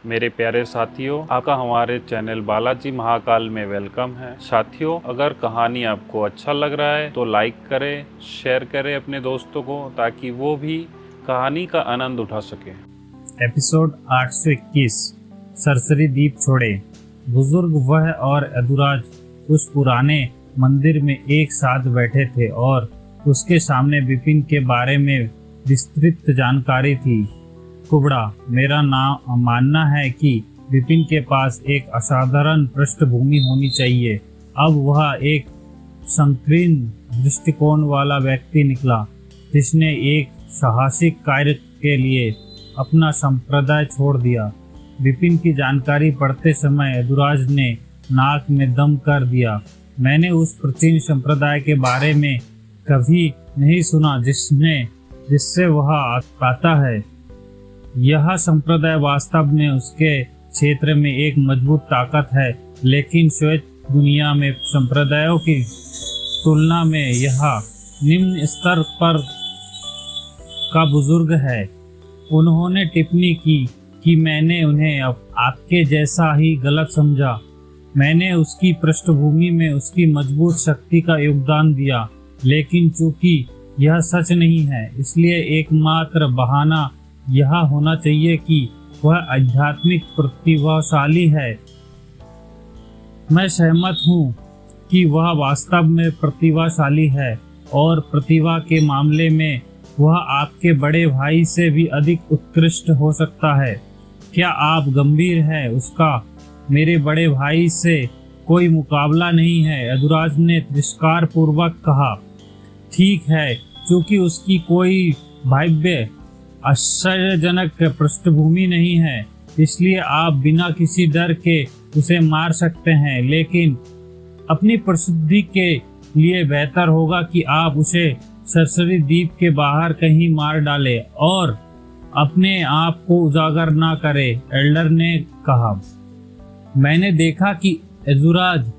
मेरे प्यारे साथियों, आपका हमारे चैनल बालाजी महाकाल में वेलकम है। साथियों, अगर कहानी आपको अच्छा लग रहा है तो लाइक करें, शेयर करें अपने दोस्तों को, ताकि वो भी कहानी का आनंद उठा सके। एपिसोड 821 सरसरी द्वीप छोड़े। बुजुर्ग वह और अधुराज उस पुराने मंदिर में एक साथ बैठे थे और उसके सामने विपिन के बारे में विस्तृत जानकारी थी। कुबड़ा, मेरा नाम मानना है कि विपिन के पास एक असाधारण पृष्ठभूमि होनी चाहिए। अब वह एक संकीर्ण दृष्टिकोण वाला व्यक्ति निकला जिसने एक साहसिक कार्य के लिए अपना संप्रदाय छोड़ दिया। विपिन की जानकारी पढ़ते समय अधुराज ने नाक में दम कर दिया। मैंने उस प्राचीन संप्रदाय के बारे में कभी नहीं सुना जिससे वह आता है। यह संप्रदाय वास्तव में उसके क्षेत्र में एक मजबूत ताकत है, लेकिन श्वेत दुनिया में संप्रदायों की तुलना में यह निम्न स्तर पर का बुजुर्ग है। उन्होंने टिप्पणी की कि मैंने उन्हें आपके जैसा ही गलत समझा। मैंने उसकी पृष्ठभूमि में उसकी मजबूत शक्ति का योगदान दिया, लेकिन चूंकि यह सच नहीं है, इसलिए एकमात्र बहाना यह होना चाहिए कि वह आध्यात्मिक प्रतिभाशाली है। मैं सहमत हूँ कि वह वास्तव में प्रतिभाशाली है और प्रतिभा के मामले में वह आपके बड़े भाई से भी अधिक उत्कृष्ट हो सकता है। क्या आप गंभीर हैं? उसका मेरे बड़े भाई से कोई मुकाबला नहीं है, अधुराज ने तिरस्कार पूर्वक कहा। ठीक है, क्योंकि उसकी कोई भव्य आश्चर्यजनक पृष्ठभूमि नहीं है, इसलिए आप बिना किसी डर के उसे मार सकते हैं, लेकिन अपनी प्रसिद्धि के लिए बेहतर होगा कि आप उसे सरसरी द्वीप के बाहर कहीं मार डालें और अपने आप को उजागर ना करें, एल्डर ने कहा। मैंने देखा कि अधुराज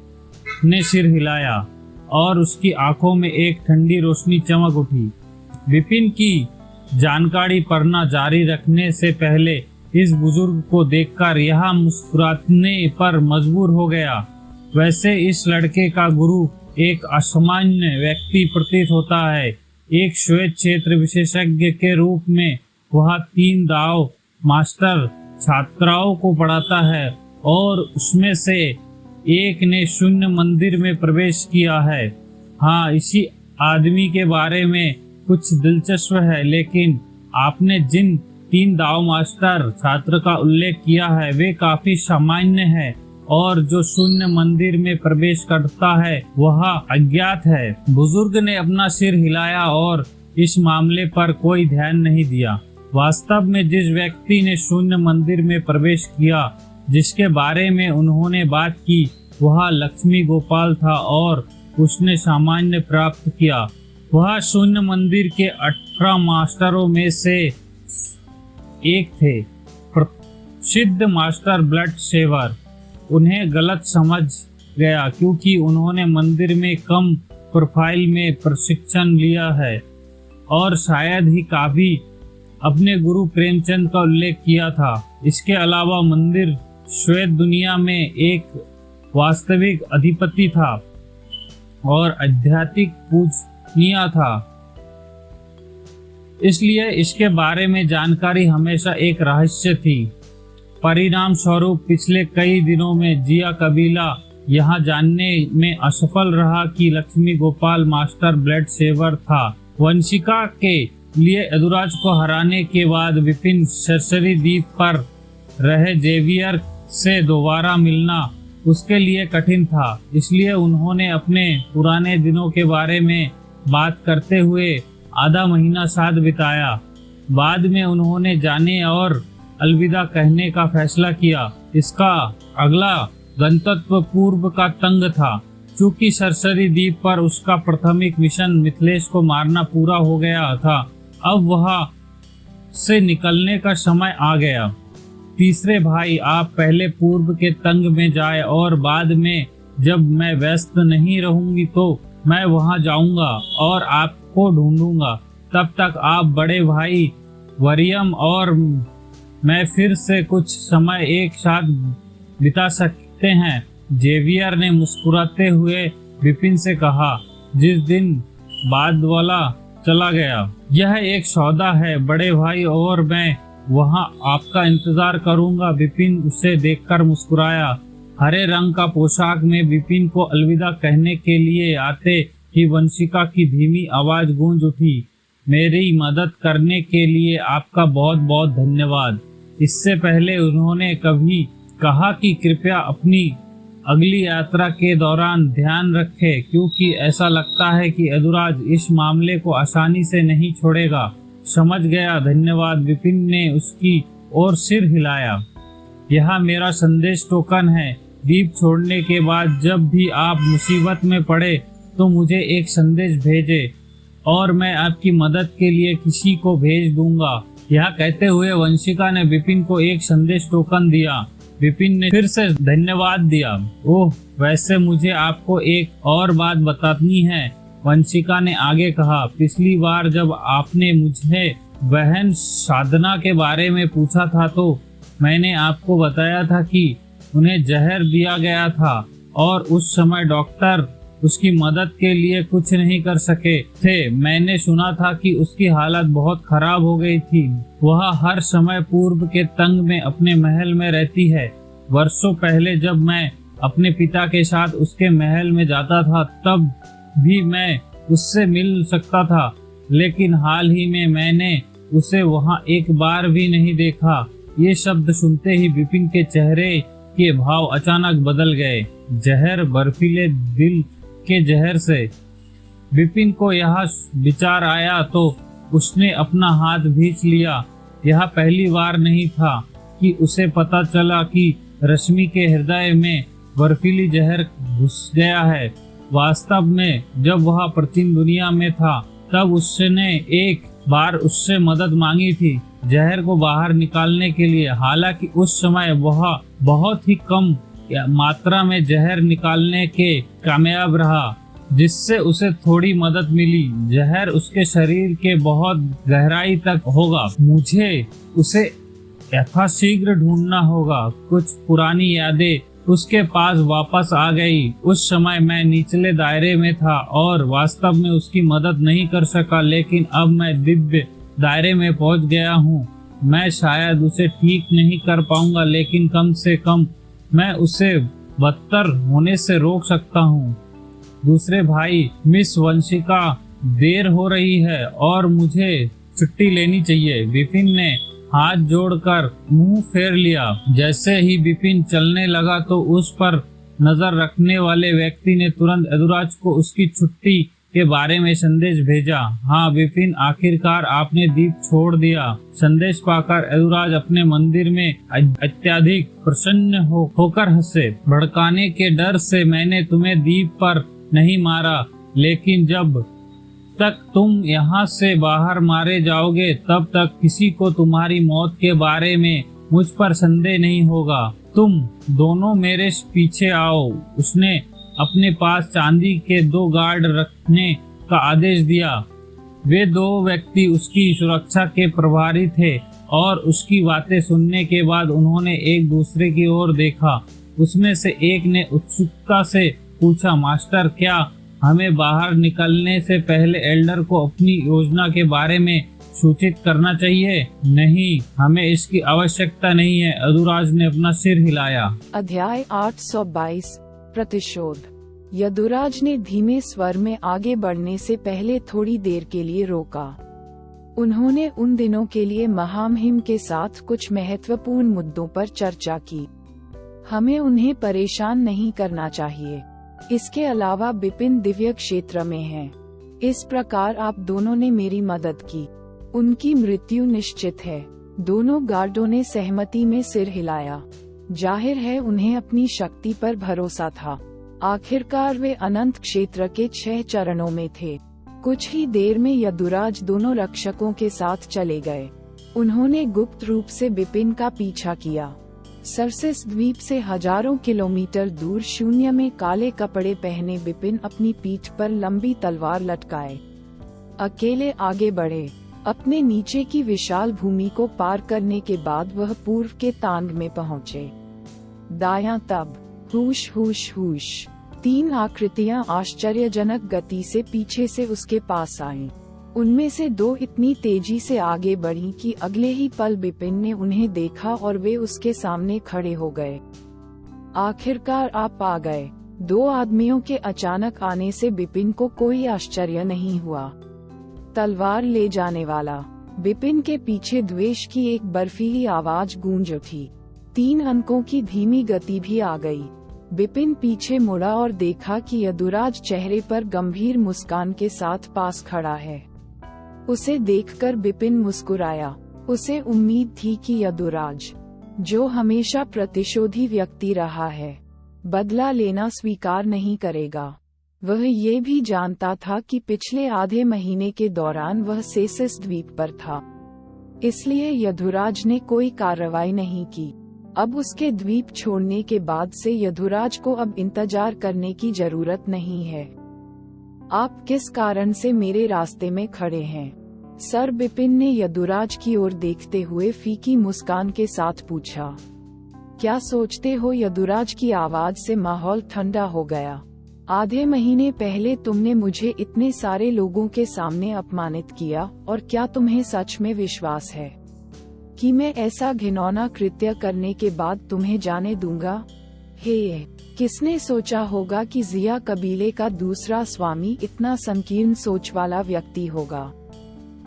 ने सिर हिलाया और उसकी आंखों में एक ठंडी रोशनी चमक उठी। विपिन की जानकारी पढ़ना जारी रखने से पहले इस बुजुर्ग को देखकर यह मुस्कुराने पर मजबूर हो गया। वैसे इस लड़के का गुरु एक असामान्य व्यक्ति प्रतीत होता है। एक श्वेत क्षेत्र विशेषज्ञ के रूप में वह 3 दाव मास्टर छात्राओं को पढ़ाता है और उसमें से एक ने शून्य मंदिर में प्रवेश किया है। हाँ, इसी आदमी के बारे में कुछ दिलचस्प है, लेकिन आपने जिन 3 दाव मास्टर छात्र का उल्लेख किया है वे काफी सामान्य है, और जो शून्य मंदिर में प्रवेश करता है वह अज्ञात है। बुजुर्ग ने अपना सिर हिलाया और इस मामले पर कोई ध्यान नहीं दिया। वास्तव में जिस व्यक्ति ने शून्य मंदिर में प्रवेश किया, जिसके बारे में उन्होंने बात की, वह लक्ष्मी गोपाल था और उसने सामान्य प्राप्त किया। वह शून्य मंदिर के 18 मास्टरों में से एक थे। प्रसिद्ध मास्टर ब्लड सेवर उन्हें गलत समझ गया क्योंकि उन्होंने मंदिर में कम प्रोफाइल में प्रशिक्षण लिया है और शायद ही काफी अपने गुरु प्रेमचंद का उल्लेख किया था। इसके अलावा मंदिर श्वेत दुनिया में एक वास्तविक अधिपति था और आध्यात्मिक पूजनीय था, इसलिए इसके बारे में जानकारी हमेशा एक रहस्य थी। परिणाम स्वरूप पिछले कई दिनों में जिया कबीला यह जानने में असफल रहा कि Lakshmi Gopal master blood saver था। वंशिका के लिए अधुराज को हराने के बाद विपिन सरसरी द्वीप पर रहे जेवियर से दोबारा मिलना उसके लिए कठिन था, इसलिए उन्होंने अपने पुराने दिनों के बारे में बात करते हुए आधा महीना साथ बिताया। बाद में उन्होंने जाने और अलविदा कहने का फैसला किया। इसका अगला गंतव्य पूर्व का तंग था। चूंकि सरसरी द्वीप पर उसका प्राथमिक मिशन मिथिलेश को मारना पूरा हो गया था, अब वह से निकलने का समय आ गया। तीसरे भाई, आप पहले पूर्व के तंग में जाए और बाद में जब मैं व्यस्त नहीं रहूंगी तो मैं वहां जाऊंगा और आपको ढूंढूंगा। तब तक आप बड़े भाई वरियम और मैं फिर से कुछ समय एक साथ बिता सकते हैं। जेवियर ने मुस्कुराते हुए विपिन से कहा। जिस दिन बाद वाला चला गया, यह एक सौदा है बड़े भाई, और मैं वहां आपका इंतजार करूंगा। विपिन उसे देखकर मुस्कुराया। हरे रंग का पोशाक में विपिन को अलविदा कहने के लिए आते ही वंशिका की धीमी आवाज गूंज उठी। मेरी मदद करने के लिए आपका बहुत बहुत धन्यवाद। इससे पहले उन्होंने कभी कहा कि कृपया अपनी अगली यात्रा के दौरान ध्यान रखें, क्योंकि ऐसा लगता है कि यदुराज इस मामले को आसानी से नहीं छोड़ेगा। समझ गया, धन्यवाद। विपिन ने उसकी ओर सिर हिलाया। यह मेरा संदेश टोकन है। द्वीप छोड़ने के बाद जब भी आप मुसीबत में पड़े तो मुझे एक संदेश भेजे और मैं आपकी मदद के लिए किसी को भेज दूंगा। यह कहते हुए वंशिका ने विपिन को एक संदेश टोकन दिया। विपिन ने फिर से धन्यवाद दिया। ओह, वैसे मुझे आपको एक और बात बतानी है, वंशिका ने आगे कहा। पिछली बार जब आपने मुझे बहन साधना के बारे में पूछा था तो मैंने आपको बताया था कि उन्हें जहर दिया गया था और उस समय डॉक्टर उसकी मदद के लिए कुछ नहीं कर सके थे। मैंने सुना था कि उसकी हालत बहुत खराब हो गई थी। वह हर समय पूर्व के तंग में अपने महल में रहती है। वर्षों पहले जब मैं अपने पिता के साथ उसके महल में जाता था तब भी मैं उससे मिल सकता था, लेकिन हाल ही में मैंने उसे वहां एक बार भी नहीं देखा। ये शब्द सुनते ही विपिन के चेहरे के भाव अचानक बदल गए। जहर, बर्फीले दिल के जहर से विपिन को यह विचार आया तो उसने अपना हाथ भींच लिया। यह पहली बार नहीं था कि उसे पता चला कि रश्मि के हृदय में बर्फीली जहर घुस गया है। वास्तव में जब वह प्राचीन दुनिया में था तब उसने एक बार उससे मदद मांगी थी जहर को बाहर निकालने के लिए। हालांकि उस समय वह बहुत ही कम मात्रा में जहर निकालने के कामयाब रहा, जिससे उसे थोड़ी मदद मिली। जहर उसके शरीर के बहुत गहराई तक होगा। मुझे उसे यथाशीघ्र ढूंढना होगा। कुछ पुरानी यादें उसके पास वापस आ गई। उस समय मैं निचले दायरे में था और वास्तव में उसकी मदद नहीं कर सका, लेकिन अब मैं दिव्य दायरे में पहुंच गया हूँ। मैं शायद उसे ठीक नहीं कर पाऊंगा, लेकिन कम से कम मैं उसे बदतर होने से रोक सकता हूँ। दूसरे भाई, मिस वंशिका, देर हो रही है और मुझे छुट्टी लेनी चाहिए। विपिन ने हाथ जोड़कर मुंह फेर लिया। जैसे ही विपिन चलने लगा तो उस पर नजर रखने वाले व्यक्ति ने तुरंत यदुराज को उसकी छुट्टी के बारे में संदेश भेजा। हाँ विपिन, आखिरकार आपने द्वीप छोड़ दिया। संदेश पाकर यदुराज अपने मंदिर में अत्यधिक प्रसन्न होकर हंसे। भड़काने के डर से मैंने तुम्हें द्वीप पर नहीं मारा, लेकिन जब तक तुम यहाँ से बाहर मारे जाओगे तब तक किसी को तुम्हारी मौत के बारे में मुझ पर संदेह नहीं होगा। तुम दोनों मेरे पीछे आओ। उसने अपने पास चांदी के 2 गार्ड रखने का आदेश दिया। वे 2 व्यक्ति उसकी सुरक्षा के प्रभारी थे और उसकी बातें सुनने के बाद उन्होंने एक दूसरे की ओर देखा। उसमें से एक ने उत्सुकता से पूछा, मास्टर, क्या हमें बाहर निकलने से पहले एल्डर को अपनी योजना के बारे में सूचित करना चाहिए? नहीं, हमें इसकी आवश्यकता नहीं है। यदुराज ने अपना सिर हिलाया। अध्याय 822 प्रतिशोध। यदुराज ने धीमे स्वर में आगे बढ़ने से पहले थोड़ी देर के लिए रोका। उन्होंने उन दिनों के लिए महामहिम के साथ कुछ महत्वपूर्ण मुद्दों पर चर्चा की। हमें उन्हें परेशान नहीं करना चाहिए। इसके अलावा विपिन दिव्य क्षेत्र में है। इस प्रकार आप दोनों ने मेरी मदद की। उनकी मृत्यु निश्चित है। दोनों गार्डों ने सहमति में सिर हिलाया। जाहिर है उन्हें अपनी शक्ति पर भरोसा था। आखिरकार वे अनंत क्षेत्र के 6 चरणों में थे। कुछ ही देर में यदुराज दोनों रक्षकों के साथ चले गए। उन्होंने गुप्त रूप से विपिन का पीछा किया। सरसिस द्वीप से हजारों किलोमीटर दूर शून्य में काले कपड़े पहने विपिन अपनी पीठ पर लंबी तलवार लटकाए अकेले आगे बढ़े। अपने नीचे की विशाल भूमि को पार करने के बाद वह पूर्व के तांग में पहुँचे। दायां तब हुश हुश हुश 3 आकृतियां आश्चर्यजनक गति से पीछे से उसके पास आईं। उनमें से 2 इतनी तेजी से आगे बढ़ीं कि अगले ही पल बिपिन ने उन्हें देखा और वे उसके सामने खड़े हो गए। आखिरकार आप आ गए। 2 आदमियों के अचानक आने से बिपिन को कोई आश्चर्य नहीं हुआ। तलवार ले जाने वाला। बिपिन के पीछे द्वेष की एक बर्फीली आवाज गूंज उठी। 3 अंकों की धीमी गति भी आ गई। बिपिन पीछे मुड़ा और देखा कि यदुराज चेहरे पर गंभीर मुस्कान के साथ पास खड़ा है। उसे देखकर बिपिन मुस्कुराया। उसे उम्मीद थी कि यदुराज, जो हमेशा प्रतिशोधी व्यक्ति रहा है, बदला लेना स्वीकार नहीं करेगा। वह ये भी जानता था कि पिछले आधे महीने के दौरान वह सेसिस द्वीप पर था, इसलिए यदुराज ने कोई कार्रवाई नहीं की। अब उसके द्वीप छोड़ने के बाद से यदुराज को अब इंतजार करने की जरूरत नहीं है। आप किस कारण से मेरे रास्ते में खड़े हैं? सर बिपिन ने यदुराज की ओर देखते हुए फीकी मुस्कान के साथ पूछा। क्या सोचते हो? यदुराज की आवाज से माहौल ठंडा हो गया। आधे महीने पहले तुमने मुझे इतने सारे लोगों के सामने अपमानित किया, और क्या तुम्हें सच में विश्वास है कि मैं ऐसा घिनौना कृत्य करने के बाद तुम्हें जाने दूंगा? हे, किसने सोचा होगा कि जिया कबीले का दूसरा स्वामी इतना संकीर्ण सोच वाला व्यक्ति होगा?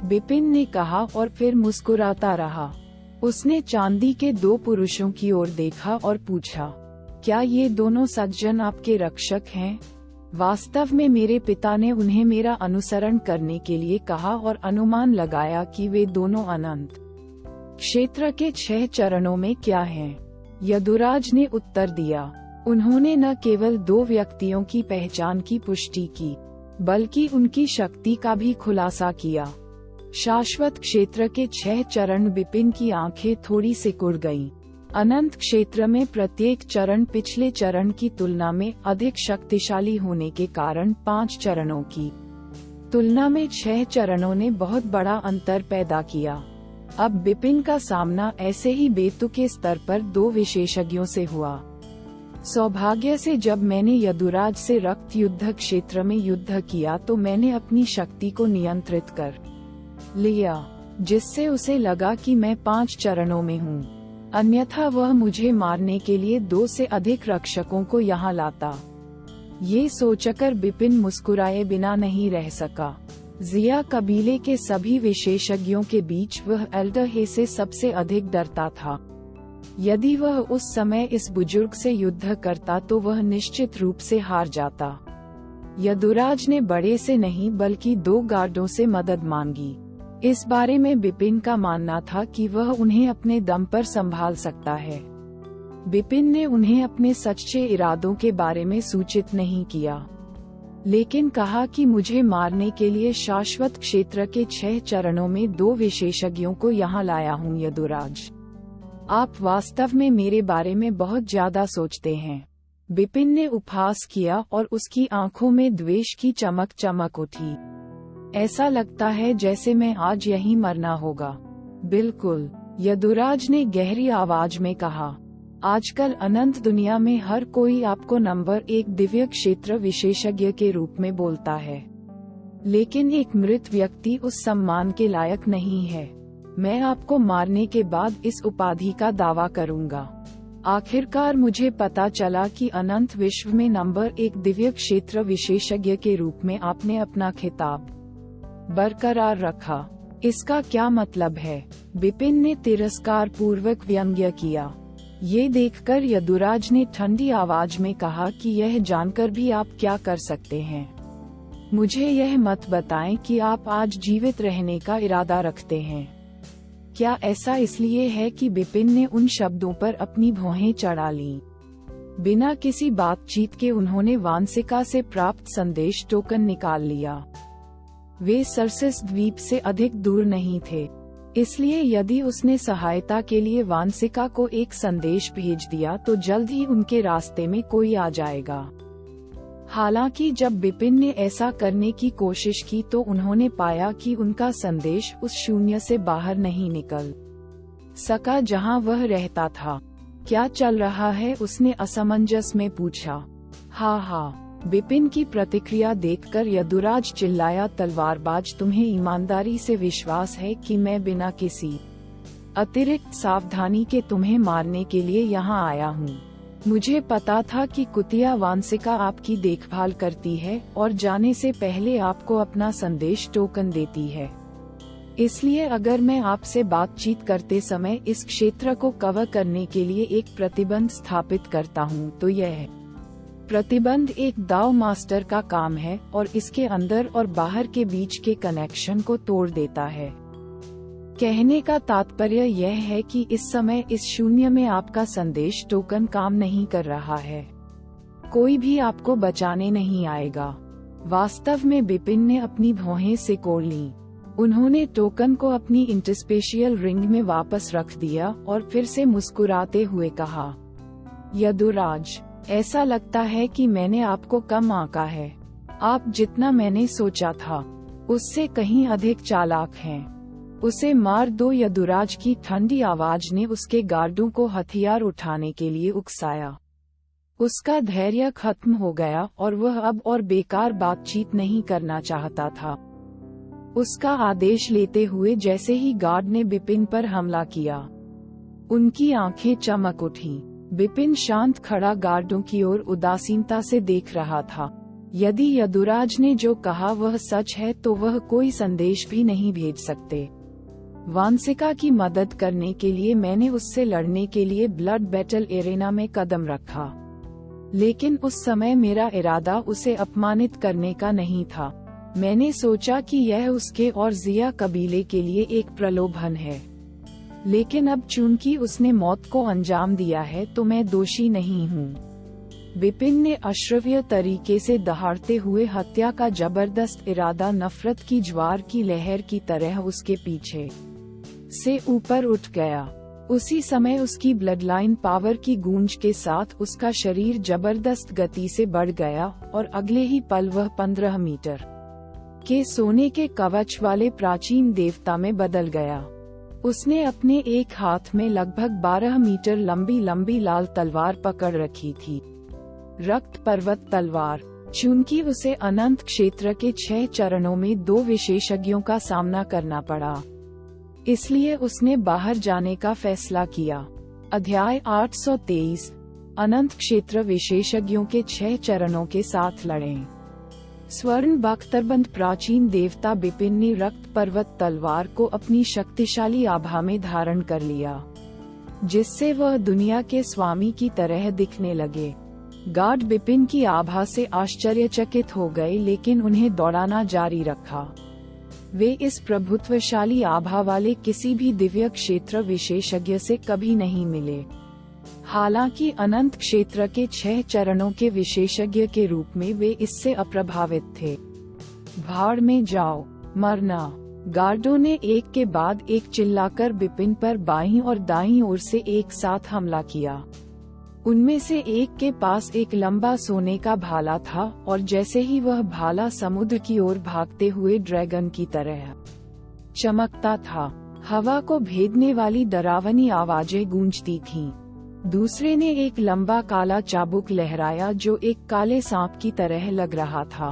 बिपिन ने कहा और फिर मुस्कुराता रहा। उसने चांदी के 2 पुरुषों की ओर देखा और पूछा, क्या ये दोनों सज्जन आपके रक्षक हैं? वास्तव में मेरे पिता ने उन्हें मेरा अनुसरण करने के लिए कहा और अनुमान लगाया कि वे दोनों अनंत क्षेत्र के 6 चरणों में क्या हैं? यदुराज ने उत्तर दिया। उन्होंने न केवल 2 व्यक्तियों की पहचान की पुष्टि की, बल्कि उनकी शक्ति का भी खुलासा किया। शाश्वत क्षेत्र के 6 चरण। बिपिन की आंखें थोड़ी सिकुड़ गईं। अनंत क्षेत्र में प्रत्येक चरण पिछले चरण की तुलना में अधिक शक्तिशाली होने के कारण 5 चरणों की तुलना में 6 चरणों ने बहुत बड़ा अंतर पैदा किया। अब बिपिन का सामना ऐसे ही बेतुके स्तर पर 2 विशेषज्ञों से हुआ। सौभाग्य से जब मैंने यदुराज से रक्त युद्ध क्षेत्र में युद्ध किया तो मैंने अपनी शक्ति को नियंत्रित कर लिया, जिससे उसे लगा कि मैं 5 चरणों में हूँ। अन्यथा वह मुझे मारने के लिए 2 से अधिक रक्षकों को यहाँ लाता। ये सोचकर बिपिन मुस्कुराए बिना नहीं रह सका। जिया कबीले के सभी विशेषज्ञों के बीच वह एल्डरहे से सबसे अधिक डरता था। यदि वह उस समय इस बुजुर्ग से युद्ध करता तो वह निश्चित रूप से हार जाता। यदुराज ने बड़े से नहीं बल्कि 2 गार्डों से मदद मांगी। इस बारे में बिपिन का मानना था कि वह उन्हें अपने दम पर संभाल सकता है। बिपिन ने उन्हें अपने सच्चे इरादों के बारे में सूचित नहीं किया, लेकिन कहा कि मुझे मारने के लिए शाश्वत क्षेत्र के 6 चरणों में 2 विशेषज्ञों को यहाँ लाया हूँ। यदुराज, आप वास्तव में मेरे बारे में बहुत ज्यादा सोचते हैं। बिपिन ने उपहास किया और उसकी आंखों में द्वेष की चमक उठी। ऐसा लगता है जैसे मैं आज यहीं मरना होगा। बिल्कुल, यदुराज ने गहरी आवाज में कहा। आजकल अनंत दुनिया में हर कोई आपको नंबर 1 दिव्य क्षेत्र विशेषज्ञ के रूप में बोलता है, लेकिन एक मृत व्यक्ति उस सम्मान के लायक नहीं है। मैं आपको मारने के बाद इस उपाधि का दावा करूंगा। आखिरकार मुझे पता चला कि अनंत विश्व में नंबर 1 दिव्य क्षेत्र विशेषज्ञ के रूप में आपने अपना खिताब बरकरार रखा। इसका क्या मतलब है? बिपिन ने तिरस्कार पूर्वक व्यंग्य किया। ये देखकर यदुराज ने ठंडी आवाज में कहा कि यह जानकर भी आप क्या कर सकते हैं? मुझे यह मत बताएं कि आप आज जीवित रहने का इरादा रखते हैं। क्या ऐसा इसलिए है कि बिपिन ने उन शब्दों पर अपनी भौहें चढ़ा लीं। बिना किसी बातचीत के उन्होंने वांसिका से प्राप्त संदेश टोकन निकाल लिया। वे सरसिस द्वीप से अधिक दूर नहीं थे, इसलिए यदि उसने सहायता के लिए वांसिका को एक संदेश भेज दिया तो जल्द ही उनके रास्ते में कोई आ जाएगा। हालांकि जब बिपिन ने ऐसा करने की कोशिश की तो उन्होंने पाया कि उनका संदेश उस शून्य से बाहर नहीं निकल सका जहां वह रहता था। क्या चल रहा है, उसने असमंजस में पूछा। हाँ, बिपिन की प्रतिक्रिया देखकर यदुराज चिल्लाया, तलवारबाज, तुम्हें ईमानदारी से विश्वास है कि मैं बिना किसी अतिरिक्त सावधानी के तुम्हें मारने के लिए यहाँ आया हूँ। मुझे पता था कि कुतिया वांसिका आपकी देखभाल करती है और जाने से पहले आपको अपना संदेश टोकन देती है। इसलिए अगर मैं आपसे बातचीत करते समय इस क्षेत्र को कवर करने के लिए एक प्रतिबंध स्थापित करता हूँ तो यह प्रतिबंध एक दाव मास्टर का काम है और इसके अंदर और बाहर के बीच के कनेक्शन को तोड़ देता है। कहने का तात्पर्य यह है कि इस समय इस शून्य में आपका संदेश टोकन काम नहीं कर रहा है। कोई भी आपको बचाने नहीं आएगा। वास्तव में बिपिन ने अपनी भौहें सिकोड़ लीं। उन्होंने टोकन को अपनी इंटरस्पेशियल रिंग में वापस रख दिया और फिर से मुस्कुराते हुए कहा, यदुराज, ऐसा लगता है कि मैंने आपको कम आंका है। आप जितना मैंने सोचा था उससे कहीं अधिक चालाक हैं। उसे मार दो। यदुराज की ठंडी आवाज ने उसके गार्डों को हथियार उठाने के लिए उकसाया। उसका धैर्य खत्म हो गया और वह अब और बेकार बातचीत नहीं करना चाहता था। उसका आदेश लेते हुए जैसे ही गार्ड ने बिपिन पर हमला किया, उनकी आंखें चमक उठीं। बिपिन शांत खड़ा गार्डों की ओर उदासीनता से देख रहा था। यदि यदुराज ने जो कहा वह सच है तो वह कोई संदेश भी नहीं भेज सकते। वांसिका की मदद करने के लिए मैंने उससे लड़ने के लिए ब्लड बैटल एरेना में कदम रखा, लेकिन उस समय मेरा इरादा उसे अपमानित करने का नहीं था। मैंने सोचा कि यह उसके और जिया कबीले के लिए एक प्रलोभन है, लेकिन अब चूंकि उसने मौत को अंजाम दिया है तो मैं दोषी नहीं हूँ। बिपिन ने अश्रव्य तरीके से दहाड़ते हुए हत्या का जबरदस्त इरादा नफरत की ज्वार की लहर की तरह उसके पीछे से ऊपर उठ गया। उसी समय उसकी ब्लडलाइन पावर की गूंज के साथ उसका शरीर जबरदस्त गति से बढ़ गया और अगले ही पल वह 15 मीटर के सोने के कवच वाले प्राचीन देवता में बदल गया। उसने अपने एक हाथ में लगभग 12 मीटर लंबी लाल तलवार पकड़ रखी थी, रक्त पर्वत तलवार। चूंकि उसे अनंत क्षेत्र के 6 चरणों में 2 विशेषज्ञों का सामना करना पड़ा, इसलिए उसने बाहर जाने का फैसला किया। अध्याय 823 अनंत क्षेत्र विशेषज्ञों के 6 चरणों के साथ लड़ें। स्वर्ण बख्तरबंद प्राचीन देवता बिपिन ने रक्त पर्वत तलवार को अपनी शक्तिशाली आभा में धारण कर लिया, जिससे वह दुनिया के स्वामी की तरह दिखने लगे। गार्ड बिपिन की आभा से आश्चर्यचकित हो गए, लेकिन उन्हें दौड़ाना जारी रखा। वे इस प्रभुत्वशाली आभा वाले किसी भी दिव्य क्षेत्र विशेषज्ञ से कभी नहीं मिले। हालांकि अनंत क्षेत्र के 6 चरणों के विशेषज्ञ के रूप में वे इससे अप्रभावित थे। भाड़ में जाओ, मरना। गार्डों ने एक के बाद एक चिल्लाकर बिपिन पर बाईं और दाईं ओर से एक साथ हमला किया। उनमें से एक के पास एक लंबा सोने का भाला था और जैसे ही वह भाला समुद्र की ओर भागते हुए ड्रैगन की तरह चमकता था, हवा को भेदने वाली डरावनी आवाजें गूंजती थीं। दूसरे ने एक लंबा काला चाबुक लहराया जो एक काले सांप की तरह लग रहा था।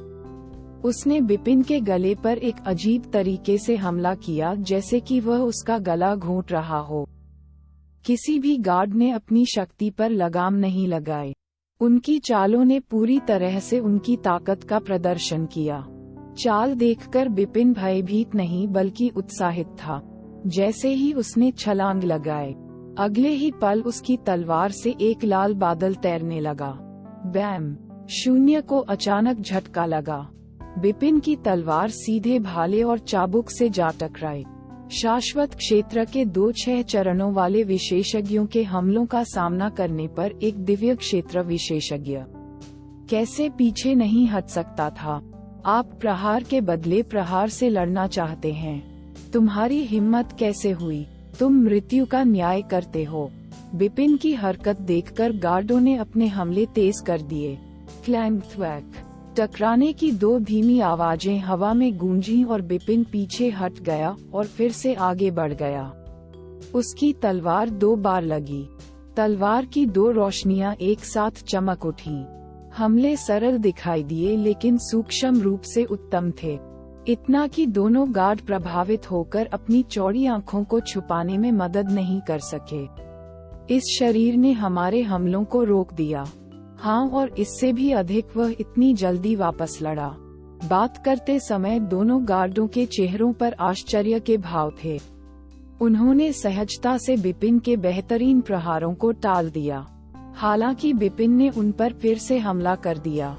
उसने बिपिन के गले पर एक अजीब तरीके से हमला किया, जैसे कि वह उसका गला घोंट रहा हो। किसी भी गार्ड ने अपनी शक्ति पर लगाम नहीं लगाई। उनकी चालों ने पूरी तरह से उनकी ताकत का प्रदर्शन किया। चाल देखकर बिपिन भयभीत नहीं बल्कि उत्साहित था। जैसे ही उसने छलांग लगाए, अगले ही पल उसकी तलवार से एक लाल बादल तैरने लगा। बैम! शून्य को अचानक झटका लगा। बिपिन की तलवार सीधे भाले और चाबुक से जा टकराई। शाश्वत क्षेत्र के 2-6 चरणों वाले विशेषज्ञों के हमलों का सामना करने पर एक दिव्य क्षेत्र विशेषज्ञ कैसे पीछे नहीं हट सकता था। आप प्रहार के बदले प्रहार से लड़ना चाहते हैं। तुम्हारी हिम्मत कैसे हुई? तुम मृत्यु का न्याय करते हो। बिपिन की हरकत देखकर गार्डों ने अपने हमले तेज कर दिए। क्लैंग थ्वैक! टकराने की 2 धीमी आवाजें हवा में गूंजी और बिपिन पीछे हट गया और फिर से आगे बढ़ गया। उसकी तलवार 2 बार लगी। तलवार की 2 रोशनियां एक साथ चमक उठीं। हमले सरल दिखाई दिए लेकिन सूक्ष्म रूप से उत्तम थे। इतना कि दोनों गार्ड प्रभावित होकर अपनी चौड़ी आंखों को छुपाने में मदद नहीं कर सके। इस शरीर ने हमारे हमलों को रोक दिया। हाँ, और इससे भी अधिक वह इतनी जल्दी वापस लड़ा। बात करते समय दोनों गार्डों के चेहरों पर आश्चर्य के भाव थे। उन्होंने सहजता से बिपिन के बेहतरीन प्रहारों को टाल दिया। हालांकि बिपिन ने उन पर फिर से हमला कर दिया।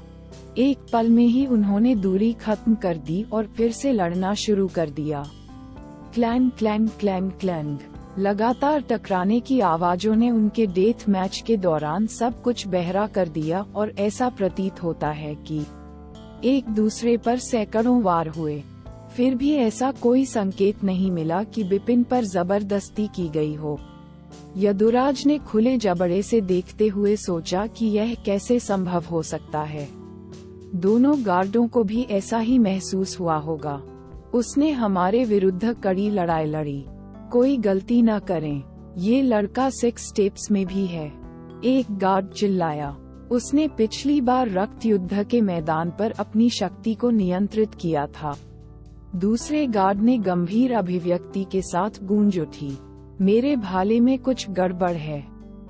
एक पल में ही उन्होंने दूरी खत्म कर दी और फिर से लड़ना शुरू कर दिया। Clang clang clang clang. लगातार टकराने की आवाजों ने उनके डेथ मैच के दौरान सब कुछ बहरा कर दिया और ऐसा प्रतीत होता है कि एक दूसरे पर सैकड़ों वार हुए। फिर भी ऐसा कोई संकेत नहीं मिला कि बिपिन पर जबरदस्ती की गई हो। यदुराज ने खुले जबड़े से देखते हुए सोचा कि यह कैसे संभव हो सकता है। दोनों गार्डों को भी ऐसा ही महसूस हुआ होगा। उसने हमारे विरुद्ध कड़ी लड़ाई लड़ी। कोई गलती न करें, ये लड़का 6 स्टेप्स में भी है। एक गार्ड चिल्लाया। उसने पिछली बार रक्त युद्ध के मैदान पर अपनी शक्ति को नियंत्रित किया था। दूसरे गार्ड ने गंभीर अभिव्यक्ति के साथ गूंज उठी। मेरे भाले में कुछ गड़बड़ है।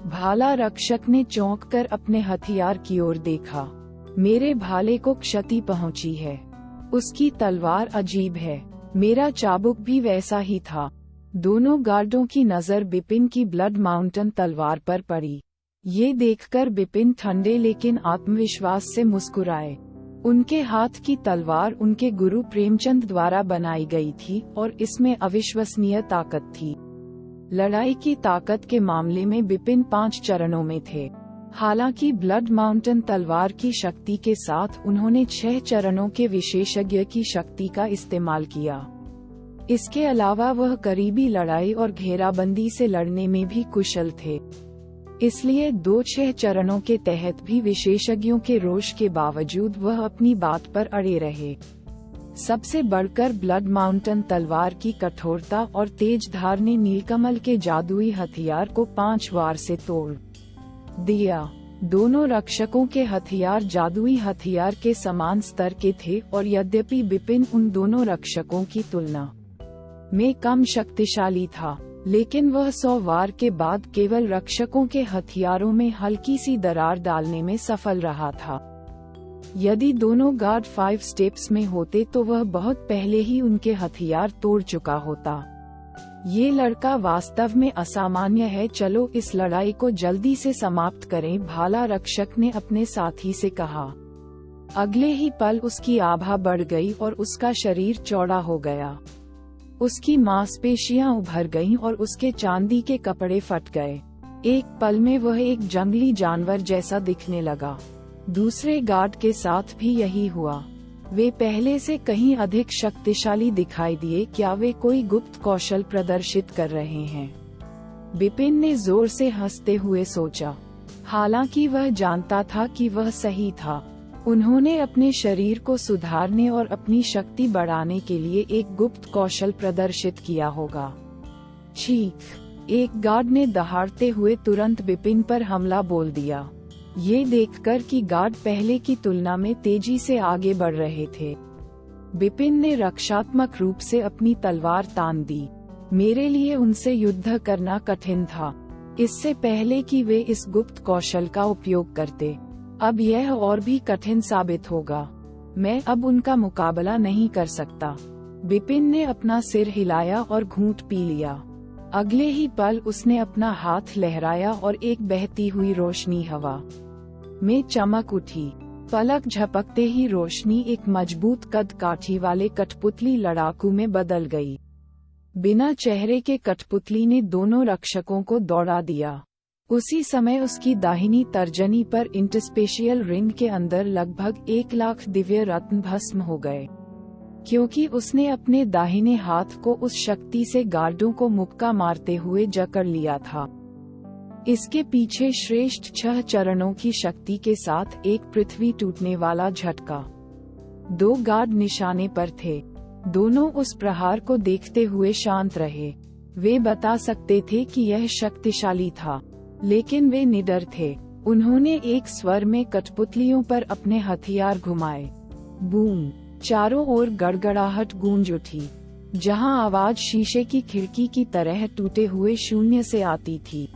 भाला रक्षक ने चौंक कर अपने हथियार की ओर देखा। मेरे भाले को क्षति पहुंची है। उसकी तलवार अजीब है। मेरा चाबुक भी वैसा ही था। दोनों गार्डों की नजर बिपिन की ब्लड माउंटेन तलवार पर पड़ी। ये देखकर बिपिन ठंडे लेकिन आत्मविश्वास से मुस्कुराए। उनके हाथ की तलवार उनके गुरु प्रेमचंद द्वारा बनाई गई थी और इसमें अविश्वसनीय ताकत थी। लड़ाई की ताकत के मामले में बिपिन 5 चरणों में थे। हालांकि ब्लड माउंटेन तलवार की शक्ति के साथ उन्होंने 6 चरणों के विशेषज्ञ की शक्ति का इस्तेमाल किया। इसके अलावा वह करीबी लड़ाई और घेराबंदी से लड़ने में भी कुशल थे। इसलिए 2-6 चरणों के तहत भी विशेषज्ञों के रोष के बावजूद वह अपनी बात पर अड़े रहे। सबसे बढ़कर ब्लड माउंटेन तलवार की कठोरता और तेज धार ने नीलकमल के जादुई हथियार को 5 वार से तोड़ दिया। दोनों रक्षकों के हथियार जादुई हथियार के समान स्तर के थे और यद्यपि बिपिन उन दोनों रक्षकों की तुलना में कम शक्तिशाली था, लेकिन वह 100 वार के बाद केवल रक्षकों के हथियारों में हल्की सी दरार डालने में सफल रहा था। यदि दोनों गार्ड 5 स्टेप्स में होते तो वह बहुत पहले ही उनके हथियार तोड़ चुका होता। ये लड़का वास्तव में असामान्य है। चलो इस लड़ाई को जल्दी से समाप्त करें, भाला रक्षक ने अपने साथी से कहा। अगले ही पल उसकी आभा बढ़ गई और उसका शरीर चौड़ा हो गया। उसकी मांसपेशियां उभर गईं और उसके चांदी के कपड़े फट गए। एक पल में वह एक जंगली जानवर जैसा दिखने लगा। दूसरे गार्ड के साथ भी यही हुआ। वे पहले से कहीं अधिक शक्तिशाली दिखाई दिए। क्या वे कोई गुप्त कौशल प्रदर्शित कर रहे हैं? बिपिन ने जोर से हंसते हुए सोचा। हालांकि वह जानता था कि वह सही था। उन्होंने अपने शरीर को सुधारने और अपनी शक्ति बढ़ाने के लिए एक गुप्त कौशल प्रदर्शित किया होगा। चीख! एक गार्ड ने दहाड़ते हुए तुरंत बिपिन पर हमला बोल दिया। ये देखकर कि गार्ड पहले की तुलना में तेजी से आगे बढ़ रहे थे, बिपिन ने रक्षात्मक रूप से अपनी तलवार तान दी। मेरे लिए उनसे युद्ध करना कठिन था, इससे पहले कि वे इस गुप्त कौशल का उपयोग करते। अब यह और भी कठिन साबित होगा। मैं अब उनका मुकाबला नहीं कर सकता। बिपिन ने अपना सिर हिलाया और घूंट पी लिया। अगले ही पल उसने अपना हाथ लहराया और एक बहती हुई रोशनी हवा में चमक उठी। पलक झपकते ही रोशनी एक मजबूत कद काठी वाले कठपुतली लड़ाकू में बदल गई। बिना चेहरे के कठपुतली ने दोनों रक्षकों को दौड़ा दिया। उसी समय उसकी दाहिनी तर्जनी पर इंटरस्पेशियल रिंग के अंदर लगभग 1 लाख दिव्य रत्न भस्म हो गए, क्योंकि उसने अपने दाहिने हाथ को उस शक्ति से गार्डों को मुक्का मारते हुए जकड़ लिया था। इसके पीछे श्रेष्ठ 6 चरणों की शक्ति के साथ एक पृथ्वी टूटने वाला झटका 2 गार्ड निशाने पर थे। दोनों उस प्रहार को देखते हुए शांत रहे। वे बता सकते थे कि यह शक्तिशाली था, लेकिन वे निडर थे। उन्होंने एक स्वर में कठपुतलियों पर अपने हथियार घुमाए। बूम! चारों ओर गड़गड़ाहट गूंज उठी, जहां आवाज शीशे की खिड़की की तरह टूटे हुए शून्य से आती थी।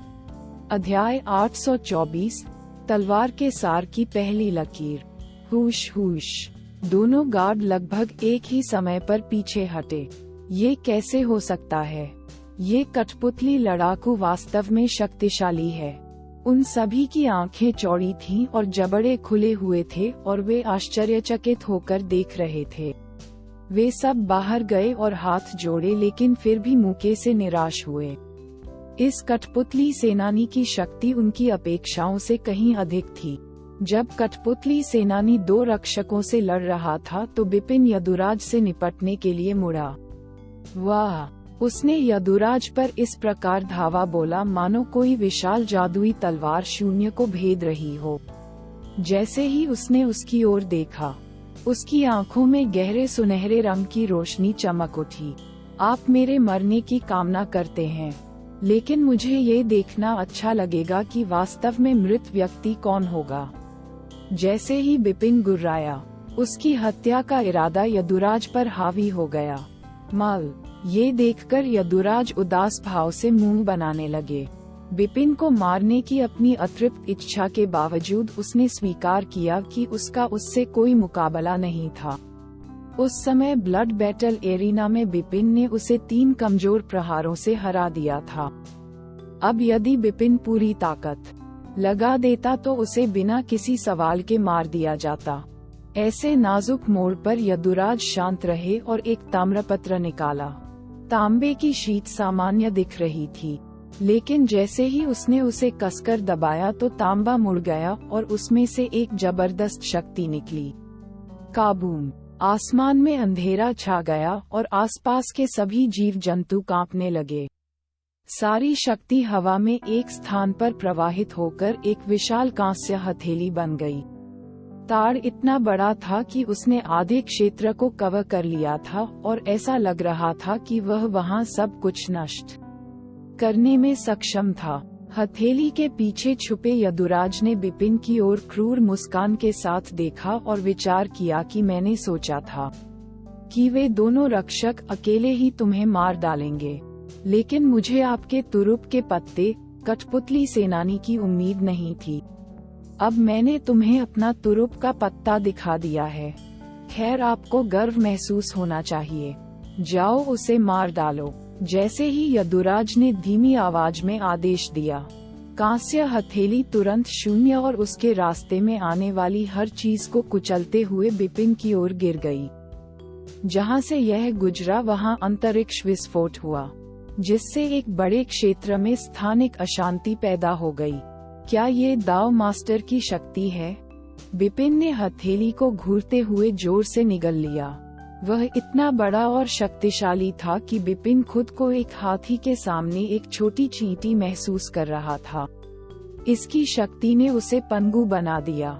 अध्याय 824, तलवार के सार की पहली लकीर। हुश हुश! दोनों गार्ड लगभग एक ही समय पर पीछे हटे। ये कैसे हो सकता है? ये कठपुतली लड़ाकू वास्तव में शक्तिशाली है। उन सभी की आंखें चौड़ी थीं और जबड़े खुले हुए थे और वे आश्चर्यचकित होकर देख रहे थे। वे सब बाहर गए और हाथ जोड़े, लेकिन फिर भी मुके से निराश हुए। इस कठपुतली सेनानी की शक्ति उनकी अपेक्षाओं से कहीं अधिक थी। जब कठपुतली सेनानी 2 रक्षकों से लड़ रहा था तो बिपिन यदुराज से निपटने के लिए मुड़ा। वाह! उसने यदुराज पर इस प्रकार धावा बोला मानो कोई विशाल जादुई तलवार शून्य को भेद रही हो। जैसे ही उसने उसकी ओर देखा, उसकी आंखों में गहरे सुनहरे रंग की रोशनी चमक उठी। आप मेरे मरने की कामना करते हैं, लेकिन मुझे ये देखना अच्छा लगेगा कि वास्तव में मृत व्यक्ति कौन होगा। जैसे ही बिपिन गुर्राया, उसकी हत्या का इरादा यदुराज पर हावी हो गया। माल! ये देखकर यदुराज उदास भाव से मुंह बनाने लगे। बिपिन को मारने की अपनी अतृप्त इच्छा के बावजूद उसने स्वीकार किया कि उसका उससे कोई मुकाबला नहीं था। उस समय ब्लड बैटल एरिना में बिपिन ने उसे 3 कमजोर प्रहारों से हरा दिया था। अब यदि बिपिन पूरी ताकत लगा देता तो उसे बिना किसी सवाल के मार दिया जाता। ऐसे नाजुक मोड़ पर यदुराज शांत रहे और एक ताम्रपत्र निकाला। तांबे की शीट सामान्य दिख रही थी, लेकिन जैसे ही उसने उसे कसकर दबाया तो तांबा मुड़ गया और उसमें से एक जबरदस्त शक्ति निकली। काबूम! आसमान में अंधेरा छा गया और आसपास के सभी जीव जंतु कांपने लगे। सारी शक्ति हवा में एक स्थान पर प्रवाहित होकर एक विशाल कांस्य हथेली बन गई। ताड़ इतना बड़ा था कि उसने आधे क्षेत्र को कवर कर लिया था और ऐसा लग रहा था कि वह वहां सब कुछ नष्ट करने में सक्षम था। हथेली के पीछे छुपे यदुराज ने बिपिन की ओर क्रूर मुस्कान के साथ देखा और विचार किया कि मैंने सोचा था कि वे दोनों रक्षक अकेले ही तुम्हें मार डालेंगे, लेकिन मुझे आपके तुरुप के पत्ते, कठपुतली सेनानी की उम्मीद नहीं थी। अब मैंने तुम्हें अपना तुरुप का पत्ता दिखा दिया है। खैर, आपको गर्व महसूस होना चाहिए। जाओ उसे मार डालो। जैसे ही यदुराज ने धीमी आवाज में आदेश दिया, कांस्य हथेली तुरंत शून्य और उसके रास्ते में आने वाली हर चीज को कुचलते हुए बिपिन की ओर गिर गई। जहां से यह गुजरा वहां अंतरिक्ष विस्फोट हुआ, जिससे एक बड़े क्षेत्र में स्थानिक अशांति पैदा हो गई। क्या ये दाव मास्टर की शक्ति है? बिपिन ने हथेली को घूरते हुए जोर से निगल लिया। वह इतना बड़ा और शक्तिशाली था कि बिपिन खुद को एक हाथी के सामने एक छोटी चींटी महसूस कर रहा था। इसकी शक्ति ने उसे पंगु बना दिया।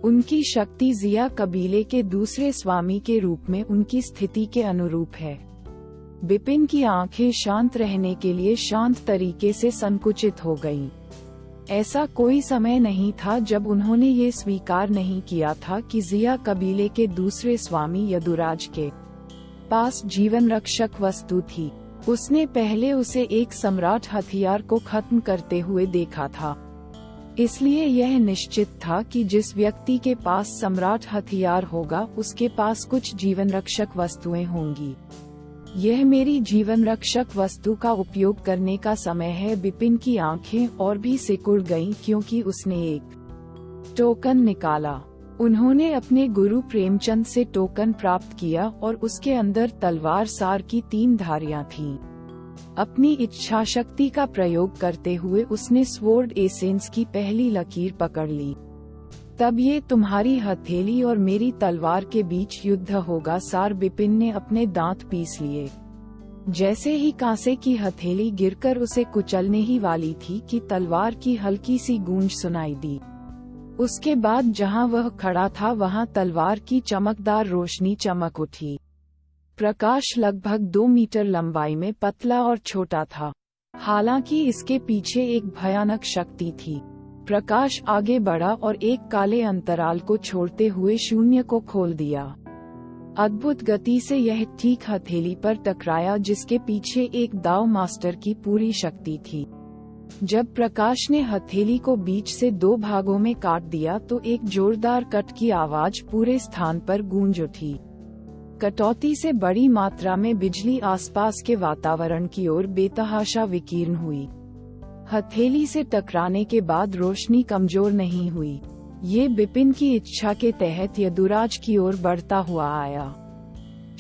उनकी शक्ति जिया कबीले के दूसरे स्वामी के रूप में उनकी स्थिति के अनुरूप है। बिपिन की आंखें शांत रहने के लिए शांत तरीके से संकुचित हो गईं। ऐसा कोई समय नहीं था जब उन्होंने ये स्वीकार नहीं किया था कि जिया कबीले के दूसरे स्वामी यदुराज के पास जीवन रक्षक वस्तु थी। उसने पहले उसे एक सम्राट हथियार को खत्म करते हुए देखा था, इसलिए यह निश्चित था कि जिस व्यक्ति के पास सम्राट हथियार होगा उसके पास कुछ जीवन रक्षक वस्तुएं होंगी। यह मेरी जीवन रक्षक वस्तु का उपयोग करने का समय है। बिपिन की आंखें और भी सिकुड़ गईं क्योंकि उसने एक टोकन निकाला। उन्होंने अपने गुरु प्रेमचंद से टोकन प्राप्त किया और उसके अंदर तलवार सार की 3 धारियां थीं। अपनी इच्छा शक्ति का प्रयोग करते हुए उसने स्वॉर्ड एसेंस की पहली लकीर पकड़ ली। तब ये तुम्हारी हथेली और मेरी तलवार के बीच युद्ध होगा, सार। बिपिन ने अपने दांत पीस लिए। जैसे ही कांसे की हथेली गिरकर उसे कुचलने ही वाली थी कि तलवार की हल्की सी गूंज सुनाई दी। उसके बाद जहां वह खड़ा था वहां तलवार की चमकदार रोशनी चमक उठी। प्रकाश लगभग 2 मीटर लंबाई में पतला और छोटा था, हालांकि इसके पीछे एक भयानक शक्ति थी। प्रकाश आगे बढ़ा और एक काले अंतराल को छोड़ते हुए शून्य को खोल दिया। अद्भुत गति से यह ठीक हथेली पर टकराया जिसके पीछे एक दाव मास्टर की पूरी शक्ति थी। जब प्रकाश ने हथेली को बीच से 2 भागों में काट दिया तो एक जोरदार कट की आवाज पूरे स्थान पर गूंज उठी। कटौती से बड़ी मात्रा में बिजली आसपास के वातावरण की ओर बेतहाशा विकीर्ण हुई। हथेली से टकराने के बाद रोशनी कमजोर नहीं हुई। ये बिपिन की इच्छा के तहत यदुराज की ओर बढ़ता हुआ आया।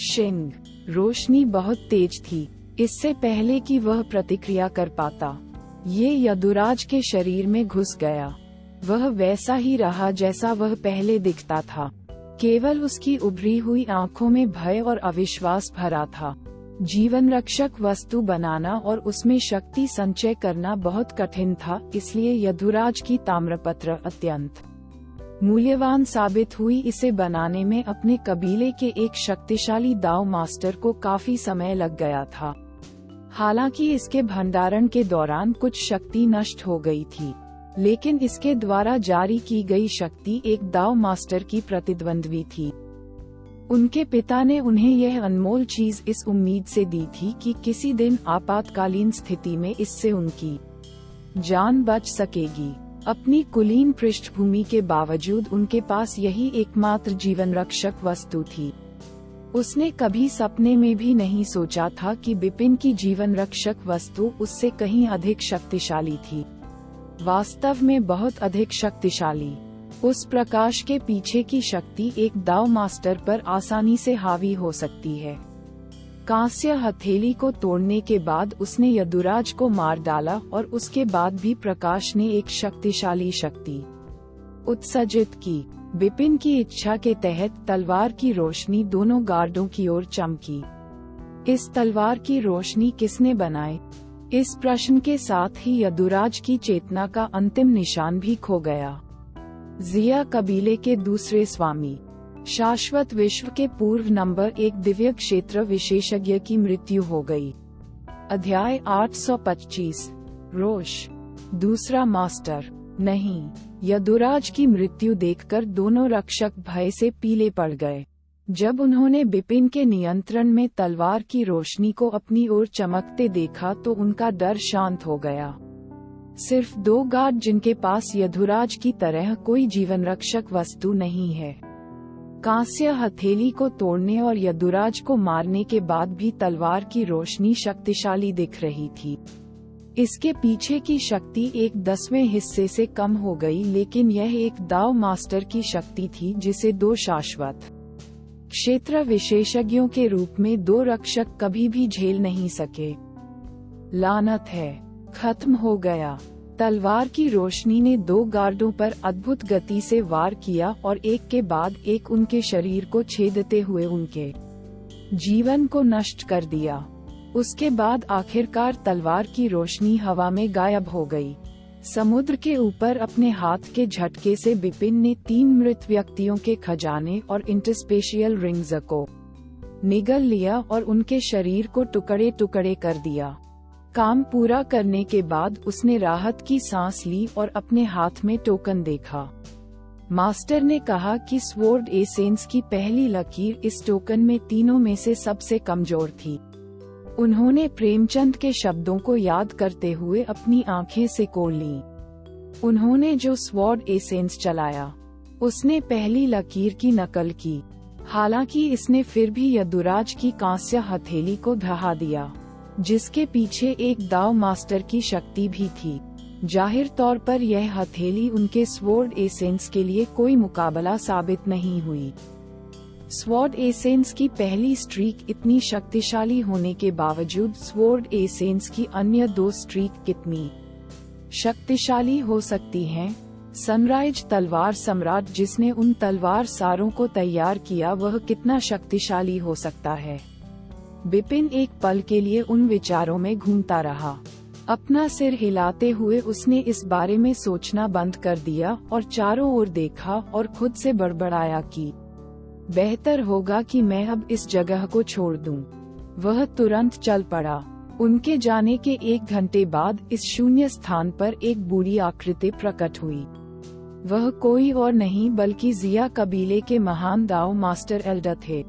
शिंग, रोशनी बहुत तेज थी, इससे पहले कि वह प्रतिक्रिया कर पाता। ये यदुराज के शरीर में घुस गया। वह वैसा ही रहा जैसा वह पहले दिखता था, केवल उसकी उभरी हुई आंखों में भय और अविश्वास भरा था। जीवन रक्षक वस्तु बनाना और उसमें शक्ति संचय करना बहुत कठिन था, इसलिए यदुराज की ताम्रपत्र अत्यंत मूल्यवान साबित हुई। इसे बनाने में अपने कबीले के एक शक्तिशाली दाव मास्टर को काफी समय लग गया था। हालांकि इसके भंडारण के दौरान कुछ शक्ति नष्ट हो गई थी, लेकिन इसके द्वारा जारी की गई शक्ति एक दाव मास्टर की प्रतिद्वंद्वी थी। उनके पिता ने उन्हें यह अनमोल चीज इस उम्मीद से दी थी कि किसी दिन आपातकालीन स्थिति में इससे उनकी जान बच सकेगी। अपनी कुलीन पृष्ठभूमि के बावजूद उनके पास यही एकमात्र जीवन रक्षक वस्तु थी। उसने कभी सपने में भी नहीं सोचा था कि बिपिन की जीवन रक्षक वस्तु उससे कहीं अधिक शक्तिशाली थी, वास्तव में बहुत अधिक शक्तिशाली। उस प्रकाश के पीछे की शक्ति एक दाव मास्टर पर आसानी से हावी हो सकती है। कांस्य हथेली को तोड़ने के बाद उसने यदुराज को मार डाला और उसके बाद भी प्रकाश ने एक शक्तिशाली शक्ति उत्सर्जित की। बिपिन की इच्छा के तहत तलवार की रोशनी दोनों गार्डों की ओर चमकी। इस तलवार की रोशनी किसने बनाई? इस प्रश्न के साथ ही यदुराज की चेतना का अंतिम निशान भी खो गया। जिया कबीले के दूसरे स्वामी, शाश्वत विश्व के पूर्व नंबर 1 दिव्य क्षेत्र विशेषज्ञ की मृत्यु हो गई। अध्याय 825 रोष, दूसरा मास्टर। नहीं, यदुराज की मृत्यु देखकर दोनों रक्षक भय से पीले पड़ गए। जब उन्होंने बिपिन के नियंत्रण में तलवार की रोशनी को अपनी ओर चमकते देखा तो उनका डर शांत हो गया। सिर्फ 2 गार्ड जिनके पास यदुराज की तरह कोई जीवन रक्षक वस्तु नहीं है। कांस्य हथेली को तोड़ने और यदुराज को मारने के बाद भी तलवार की रोशनी शक्तिशाली दिख रही थी। इसके पीछे की शक्ति 1/10वें हिस्से से कम हो गई, लेकिन यह एक दाव मास्टर की शक्ति थी जिसे 2 शाश्वत क्षेत्र विशेषज्ञों के रूप में 2 रक्षक कभी भी झेल नहीं सके। लानत है, खत्म हो गया। तलवार की रोशनी ने 2 गार्डों पर अद्भुत गति से वार किया और एक के बाद एक उनके शरीर को छेदते हुए उनके जीवन को नष्ट कर दिया। उसके बाद आखिरकार तलवार की रोशनी हवा में गायब हो गई। समुद्र के ऊपर अपने हाथ के झटके से बिपिन ने 3 मृत व्यक्तियों के खजाने और इंटरस्पेशियल रिंग्स को निगल लिया और उनके शरीर को टुकड़े टुकड़े कर दिया। काम पूरा करने के बाद उसने राहत की सांस ली और अपने हाथ में टोकन देखा। मास्टर ने कहा कि स्वॉर्ड एसेंस की पहली लकीर इस टोकन में तीनों में से सबसे कमजोर थी। उन्होंने प्रेमचंद के शब्दों को याद करते हुए अपनी आंखें सिकोड़ लीं। उन्होंने जो स्वॉर्ड एसेंस चलाया, उसने पहली लकीर की नकल की। हालांकि इसने फिर भी यदुराज की कांस्य हथेली को ढहा दिया, जिसके पीछे एक दाव मास्टर की शक्ति भी थी। जाहिर तौर पर यह हथेली उनके स्वॉर्ड एसेंस के लिए कोई मुकाबला साबित नहीं हुई। स्वॉर्ड एसेंस की पहली स्ट्रीक इतनी शक्तिशाली होने के बावजूद स्वॉर्ड एसेंस की अन्य 2 स्ट्रीक कितनी शक्तिशाली हो सकती हैं? सनराइज तलवार सम्राट जिसने उन तलवार सारों को तैयार किया, वह कितना शक्तिशाली हो सकता है? बिपिन एक पल के लिए उन विचारों में घूमता रहा। अपना सिर हिलाते हुए उसने इस बारे में सोचना बंद कर दिया और चारों ओर देखा और खुद से बड़बड़ाया कि बेहतर होगा कि मैं अब इस जगह को छोड़ दूं। वह तुरंत चल पड़ा। उनके जाने के 1 घंटे बाद इस शून्य स्थान पर एक बूढ़ी आकृति प्रकट हुई। वह कोई और नहीं बल्कि जिया कबीले के महान दाव मास्टर एल्डर थे।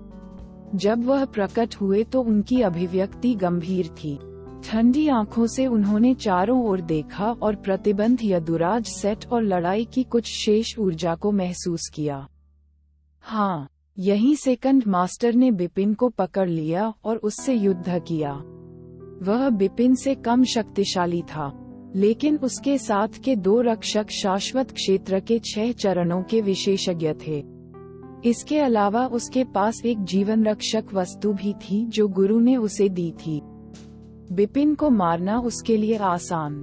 जब वह प्रकट हुए तो उनकी अभिव्यक्ति गंभीर थी। ठंडी आंखों से उन्होंने चारों ओर देखा और प्रतिबंध यदुराज सेट और लड़ाई की कुछ शेष ऊर्जा को महसूस किया। हाँ, यही सेकंड मास्टर ने बिपिन को पकड़ लिया और उससे युद्ध किया। वह बिपिन से कम शक्तिशाली था, लेकिन उसके साथ के 2 रक्षक शाश्वत क्षेत्र के 6 चरणों के विशेषज्ञ थे। इसके अलावा उसके पास एक जीवन रक्षक वस्तु भी थी जो गुरु ने उसे दी थी। बिपिन को मारना उसके लिए आसान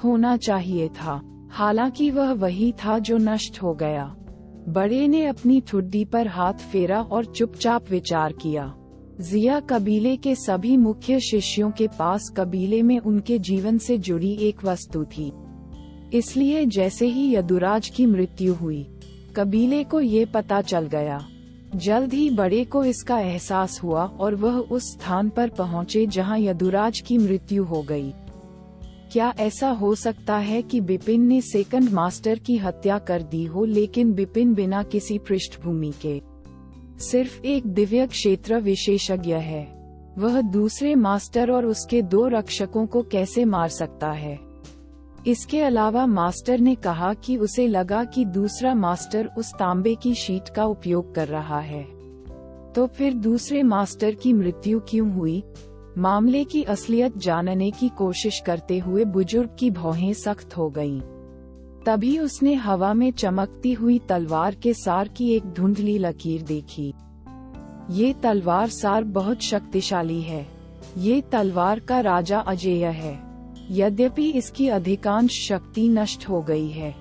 होना चाहिए था, हालांकि वह वही था जो नष्ट हो गया। बड़े ने अपनी ठुड्डी पर हाथ फेरा और चुपचाप विचार किया। जिया कबीले के सभी मुख्य शिष्यों के पास कबीले में उनके जीवन से जुड़ी एक वस्तु थी। इसलिए जैसे ही यदुराज की मृत्यु हुई, कबीले को ये पता चल गया। जल्द ही बड़े को इसका एहसास हुआ और वह उस स्थान पर पहुंचे जहां यदुराज की मृत्यु हो गई। क्या ऐसा हो सकता है कि बिपिन ने सेकंड मास्टर की हत्या कर दी हो, लेकिन बिपिन बिना किसी पृष्ठभूमि के सिर्फ एक दिव्य क्षेत्र विशेषज्ञ है? वह दूसरे मास्टर और उसके 2 रक्षकों को कैसे मार सकता है? इसके अलावा मास्टर ने कहा कि उसे लगा कि दूसरा मास्टर उस तांबे की शीट का उपयोग कर रहा है। तो फिर दूसरे मास्टर की मृत्यु क्यों हुई? मामले की असलियत जानने की कोशिश करते हुए बुजुर्ग की भौहें सख्त हो गईं। तभी उसने हवा में चमकती हुई तलवार के सार की एक धुंधली लकीर देखी। ये तलवार सार बहुत शक्तिशाली है। ये तलवार का राजा अजेय है। यद्यपि इसकी अधिकांश शक्ति नष्ट हो गई है,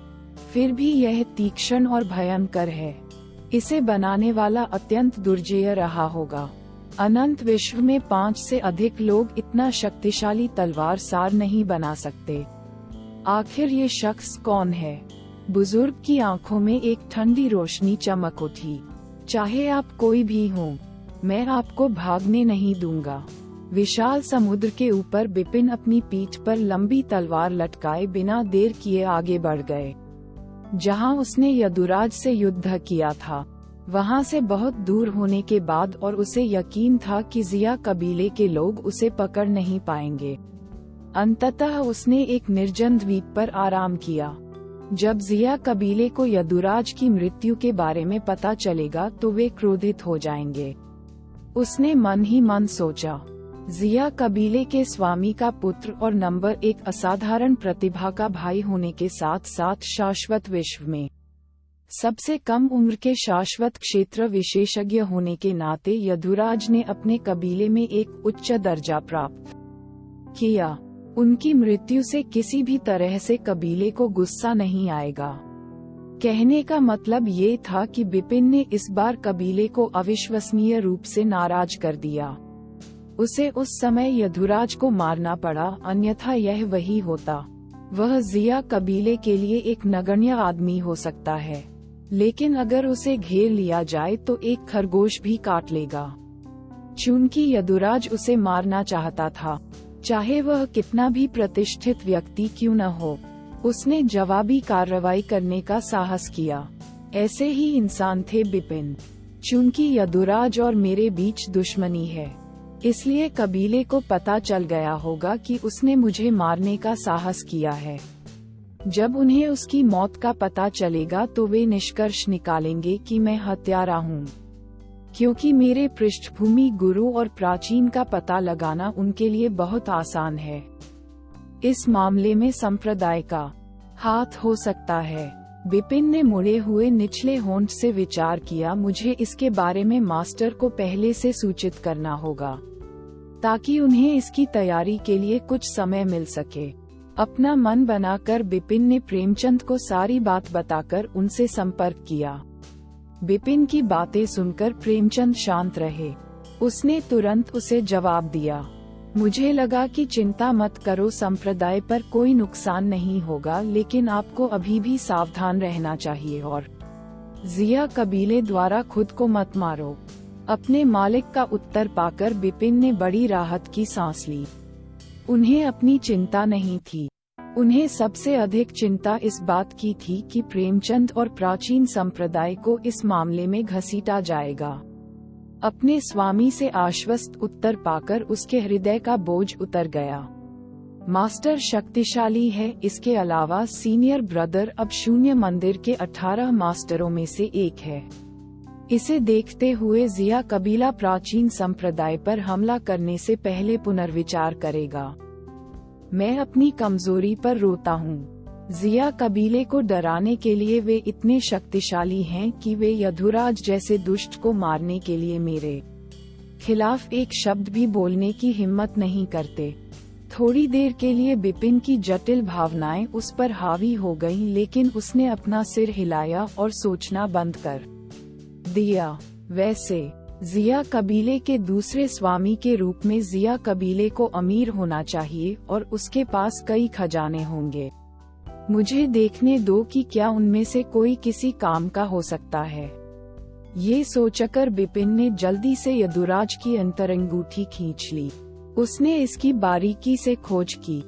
फिर भी यह तीक्ष्ण और भयंकर है। इसे बनाने वाला अत्यंत दुर्जेय रहा होगा। अनंत विश्व में 5 से अधिक लोग इतना शक्तिशाली तलवार सार नहीं बना सकते। आखिर ये शख्स कौन है? बुजुर्ग की आंखों में एक ठंडी रोशनी चमक उठी। चाहे आप कोई भी हो, मैं आपको भागने नहीं दूंगा। विशाल समुद्र के ऊपर बिपिन अपनी पीठ पर लंबी तलवार लटकाए बिना देर किए आगे बढ़ गए। जहां उसने यदुराज से युद्ध किया था, वहां से बहुत दूर होने के बाद और उसे यकीन था कि जिया कबीले के लोग उसे पकड़ नहीं पाएंगे। अंततः उसने एक निर्जन द्वीप पर आराम किया। जब जिया कबीले को यदुराज की मृत्यु के बारे में पता चलेगा तो वे क्रोधित हो जाएंगे। उसने मन ही मन सोचा, जिया कबीले के स्वामी का पुत्र और नंबर 1 असाधारण प्रतिभा का भाई होने के साथ साथ शाश्वत विश्व में सबसे कम उम्र के शाश्वत क्षेत्र विशेषज्ञ होने के नाते यदुराज ने अपने कबीले में एक उच्च दर्जा प्राप्त किया। उनकी मृत्यु से किसी भी तरह से कबीले को गुस्सा नहीं आएगा। कहने का मतलब ये था कि बिपिन ने इस बार कबीले को अविश्वसनीय रूप से नाराज कर दिया। उसे उस समय यदुराज को मारना पड़ा, अन्यथा यह वही होता। वह जिया कबीले के लिए एक नगण्य आदमी हो सकता है, लेकिन अगर उसे घेर लिया जाए तो एक खरगोश भी काट लेगा। चूंकि यदुराज उसे मारना चाहता था, चाहे वह कितना भी प्रतिष्ठित व्यक्ति क्यों न हो, उसने जवाबी कार्रवाई करने का साहस किया। ऐसे ही इंसान थे बिपिन। चूंकि यदुराज और मेरे बीच दुश्मनी है, इसलिए कबीले को पता चल गया होगा कि उसने मुझे मारने का साहस किया है। जब उन्हें उसकी मौत का पता चलेगा तो वे निष्कर्ष निकालेंगे कि मैं हत्यारा हूँ, क्योंकि मेरे पृष्ठभूमि गुरु और प्राचीन का पता लगाना उनके लिए बहुत आसान है। इस मामले में संप्रदाय का हाथ हो सकता है। बिपिन ने मुड़े हुए निचले होंठ से विचार किया, मुझे इसके बारे में मास्टर को पहले से सूचित करना होगा, ताकि उन्हें इसकी तैयारी के लिए कुछ समय मिल सके। अपना मन बनाकर बिपिन ने प्रेमचंद को सारी बात बताकर उनसे संपर्क किया। बिपिन की बातें सुनकर प्रेमचंद शांत रहे। उसने तुरंत उसे जवाब दिया, मुझे लगा कि चिंता मत करो, संप्रदाय पर कोई नुकसान नहीं होगा, लेकिन आपको अभी भी सावधान रहना चाहिए और जिया कबीले द्वारा खुद को मत मारो। अपने मालिक का उत्तर पाकर बिपिन ने बड़ी राहत की सांस ली। उन्हें अपनी चिंता नहीं थी। उन्हें सबसे अधिक चिंता इस बात की थी कि प्रेमचंद और प्राचीन संप्रदाय को इस मामले में घसीटा जाएगा। अपने स्वामी से आश्वस्त उत्तर पाकर उसके हृदय का बोझ उतर गया। मास्टर शक्तिशाली है, इसके अलावा सीनियर ब्रदर अब शून्य मंदिर के 18 मास्टरों में से एक है। इसे देखते हुए जिया कबीला प्राचीन संप्रदाय पर हमला करने से पहले पुनर्विचार करेगा। मैं अपनी कमजोरी पर रोता हूँ। जिया कबीले को डराने के लिए वे इतने शक्तिशाली हैं कि वे यदुराज जैसे दुष्ट को मारने के लिए मेरे खिलाफ एक शब्द भी बोलने की हिम्मत नहीं करते। थोड़ी देर के लिए बिपिन की जटिल भावनाएं उस पर हावी हो गईं, लेकिन उसने अपना सिर हिलाया और सोचना बंद कर दिया। वैसे जिया कबीले के दूसरे स्वामी के रूप में जिया कबीले को अमीर होना चाहिए और उसके पास कई खजाने होंगे। मुझे देखने दो कि क्या उनमें से कोई किसी काम का हो सकता है। ये सोचकर बिपिन ने जल्दी से यदुराज की अंतरंगूठी खींच ली। उसने इसकी बारीकी से खोज की।